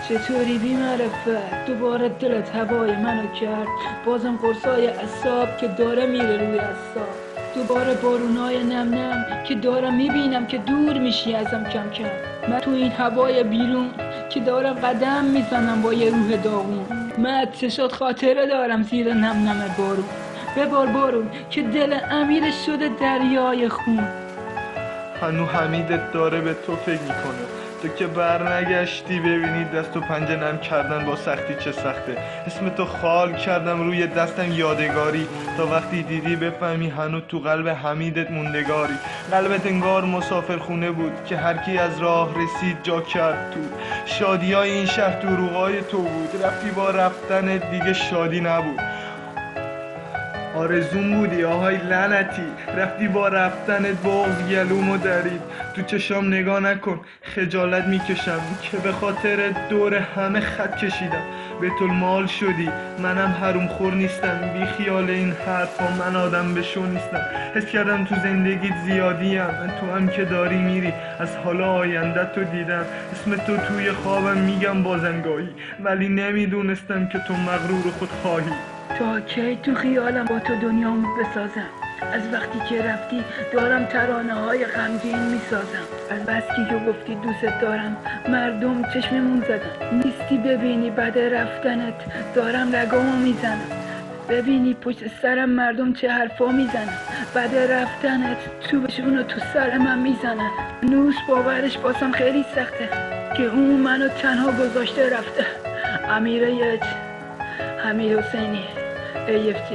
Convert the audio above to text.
چطوری بی معرفت؟ دوباره دلت هوای منو کرد، بازم قرصای اعصاب که داره میره روی اعصاب، دوباره بارونای نم نم که دارم میبینم که دور میشی ازم کم کم. من تو این هوای بیرون که دارم قدم میزنم با یه روح داغون. من چشات خاطره دارم زیر نم نم بارون، ببار بارون که دل امیر شده دریای خون. هنو حمیدت داره به تو فکر میکنه، تو که بر نگشتی ببینی دست و پنجه نرم کردن با سختی چه سخته. اسم تو خال کردم روی دستم یادگاری، تا وقتی دیدی بفهمی هنو تو قلب حمیدت موندگاری. قلبت انگار مسافر خونه بود که هر کی از راه رسید جا کرد تو. شادیای این شهر دروغای تو بود، رفتی با رفتنت دیگه شادی نبود. آرزون بودی آهای لعنتی، رفتی با رفتنت بغض گلومو درید. تو چشام نگاه نکن خجالت میکشم که به خاطر دور همه خط کشیدم. بیت المال شدی منم حروم خور نیستم، بی خیال این حرفا من آدم بشو نیستم. حس کردم تو زندگیت زیادیم، تو هم که داری میری از حالا آینده تو دیدم. اسم تو توی خوابم میگم بازنگاهی، ولی نمیدونستم که تو مغرور خود خواهی. تا کی تو خیالم با تو دنیامو بسازم؟ از وقتی که رفتی دارم ترانه های غمگین میسازم. از بسکی که گفتی دوست دارم مردم چشممون زدن، نیستی ببینی بعد رفتنت دارم رگامو میزنم. ببینی پشت سرم مردم چه حرفا میزنن، بعد رفتنت چوبشونو تو سر من میزنن. نوش باورش باسم خیلی سخته که اون منو تنها گذاشته رفته. امیر حسینی AFT